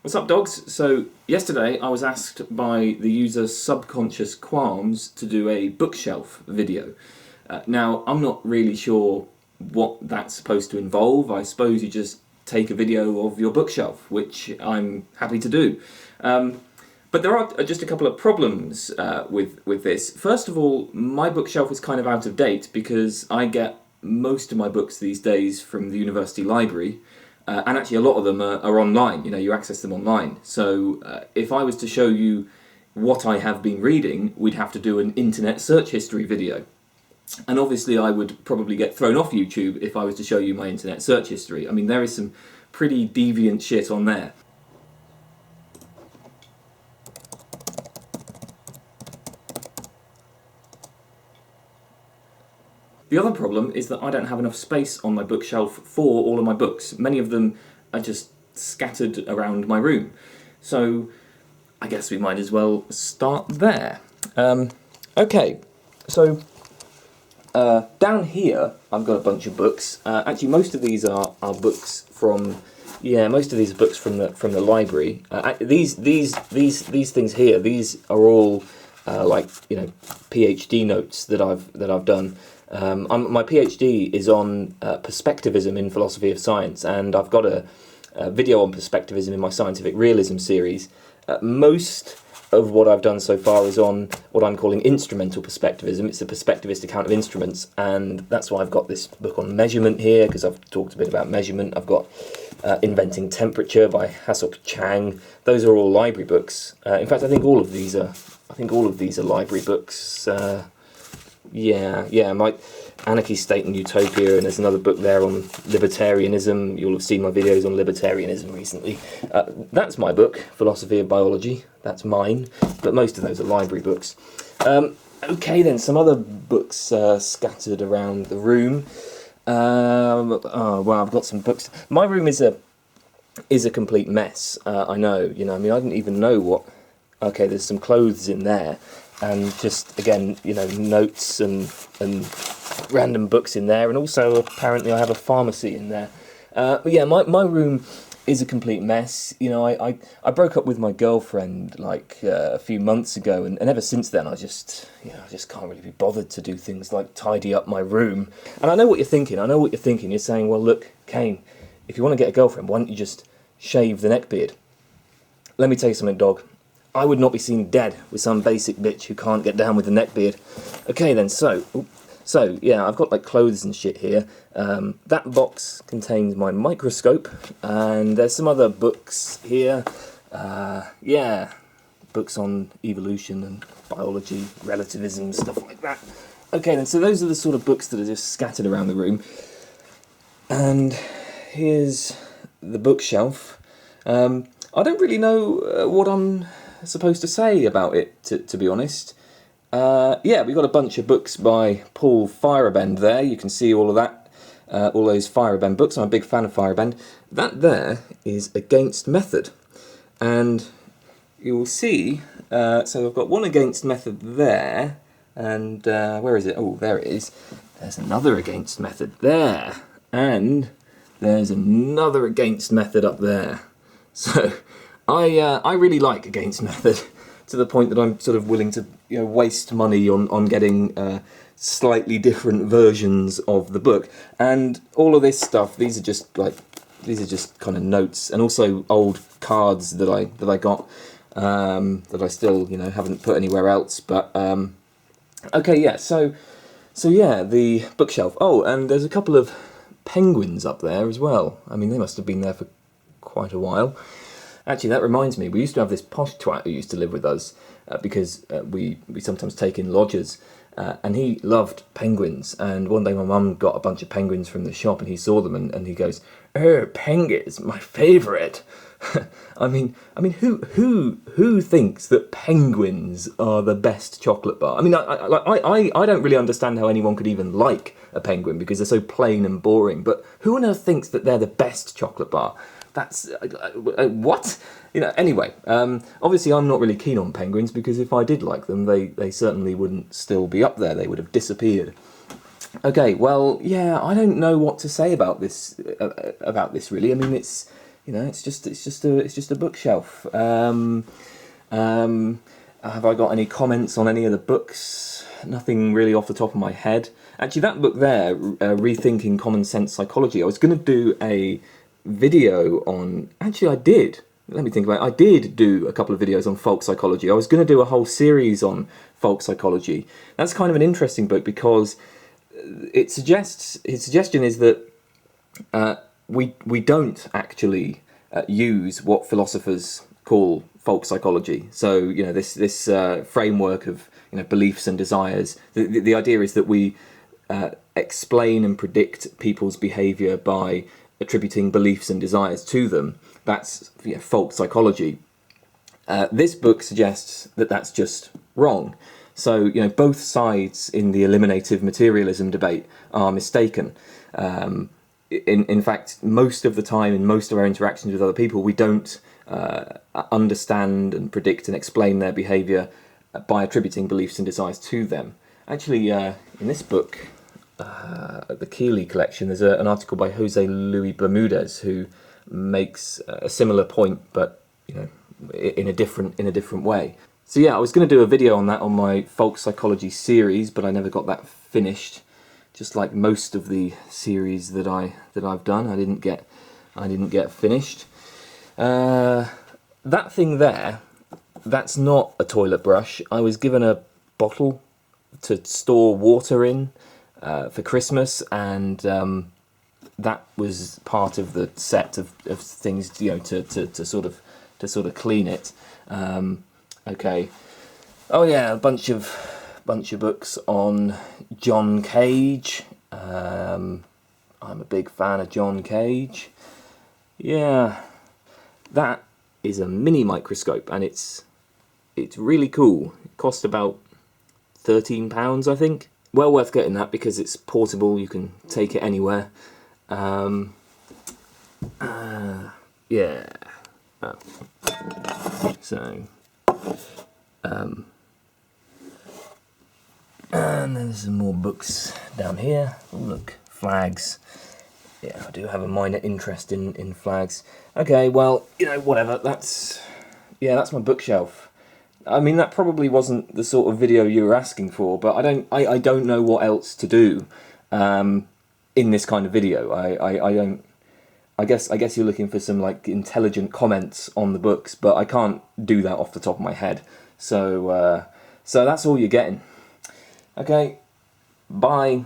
What's up, dogs? So yesterday I was asked by the user Subconscious Qualms to do a bookshelf video. Now I'm not really sure what that's supposed to involve. I suppose you just take a video of your bookshelf, which I'm happy to do. But there are just a couple of problems with this. First of all, my bookshelf is kind of out of date because I get most of my books these days from the university library. And actually a lot of them are online, you access them online. So if I was to show you what I have been reading, we'd have to do an internet search history video. And obviously I would probably get thrown off YouTube if I was to show you my internet search history. I mean, there is some pretty deviant shit on there. The other problem is that I don't have enough space on my bookshelf for all of my books. Many of them are just scattered around my room. So I guess we might as well start there. Okay, so down here I've got a bunch of books. Actually, most of these are books from most of these are books from the library. These things here, these are all like PhD notes that I've done. My PhD is on perspectivism in philosophy of science, and I've got a video on perspectivism in my scientific realism series. Most of what I've done so far is on what I'm calling instrumental perspectivism. It's a perspectivist account of instruments, and that's why I've got this book on measurement here, because I've talked a bit about measurement. I've got Inventing Temperature by Hasok Chang. Those are all library books. In fact, I think all of these are library books. My Anarchy, State and Utopia, and there's another book there on libertarianism. You'll have seen my videos on libertarianism recently. That's my book, Philosophy of Biology. That's mine, but most of those are library books. Okay then, some other books scattered around the room. Well, I've got some books. My room is a complete mess. I know, I mean, I didn't even know what... Okay, there's some clothes in there. And just, again, notes and random books in there. And also, apparently, I have a pharmacy in there. But yeah, my room is a complete mess. I broke up with my girlfriend, like, a few months ago. And ever since then, I just can't really be bothered to do things like tidy up my room. And I know what you're thinking. You're saying, well, look, Kane, if you want to get a girlfriend, why don't you just shave the neckbeard? Let me tell you something, dog. I would not be seen dead with some basic bitch who can't get down with the neckbeard. Okay then, so yeah, I've got like clothes and shit here. That box contains my microscope, and there's some other books here. Books on evolution and biology, relativism, stuff like that. Okay then, so those are the sort of books that are just scattered around the room. And here's the bookshelf. I don't really know what I'm supposed to say about it, to be honest. We've got a bunch of books by Paul Feyerabend there. You can see all of that, all those Feyerabend books. I'm a big fan of Feyerabend. That there is Against Method, and you will see. So I've got one Against Method there, and where is it? Oh, there it is. There's another Against Method there, and there's another Against Method up there. So I really like Against Method, to the point that I'm sort of willing to waste money on getting slightly different versions of the book. And all of this stuff, these are just kind of notes, and also old cards that I got that I still haven't put anywhere else. But okay, yeah. So yeah, the bookshelf. Oh, and there's a couple of penguins up there as well. I mean, they must have been there for quite a while. Actually, that reminds me, we used to have this posh twat who used to live with us because we sometimes take in lodgers, and he loved penguins. And one day my mum got a bunch of penguins from the shop, and he saw them, and he goes, "Oh, penguins, my favourite." I mean, who thinks that penguins are the best chocolate bar? I mean, I don't really understand how anyone could even like a penguin, because they're so plain and boring. But who on earth thinks that they're the best chocolate bar? That's what? Anyway, obviously I'm not really keen on penguins, because if I did like them, they certainly wouldn't still be up there. They would have disappeared. Okay, well, yeah, I don't know what to say about this really. I mean, it's you know, it's just a bookshelf. Have I got any comments on any of the books? Nothing really off the top of my head. Actually, that book there, Rethinking Common Sense Psychology, I was going to do a video on... Actually, I did. Let me think about it. I did do a couple of videos on folk psychology. I was going to do a whole series on folk psychology. That's kind of an interesting book because it suggests... His suggestion is that we don't actually use what philosophers call folk psychology. So, you know, this framework of, you know, beliefs and desires. The idea is that we explain and predict people's behaviour by attributing beliefs and desires to them. That's, you know, folk psychology. This book suggests that that's just wrong. So, you know, both sides in the eliminative materialism debate are mistaken. In fact, most of the time, in most of our interactions with other people, we don't understand and predict and explain their behaviour by attributing beliefs and desires to them. Actually, in this book, the Keeley collection, there's an article by Jose Luis Bermudez who makes a similar point, but, you know, in a different way. So yeah, I was going to do a video on that on my folk psychology series, but I never got that finished. Just like most of the series that I've done, I didn't get finished. That thing there, that's not a toilet brush. I was given a bottle to store water in for Christmas, and that was part of the set of things, you know, to sort of clean it. Okay. Oh yeah, a bunch of books on John Cage. I'm a big fan of John Cage. Yeah, that is a mini microscope, and it's really cool. It cost about £13, I think. Well worth getting that because it's portable. You can take it anywhere. Yeah. Oh. So. And there's some more books down here. Oh, look, flags. Yeah, I do have a minor interest in flags. Okay, well, you know, whatever. That's my bookshelf. I mean, that probably wasn't the sort of video you were asking for, but I don't know what else to do in this kind of video. I guess you're looking for some like intelligent comments on the books, but I can't do that off the top of my head. So that's all you're getting. Okay, bye.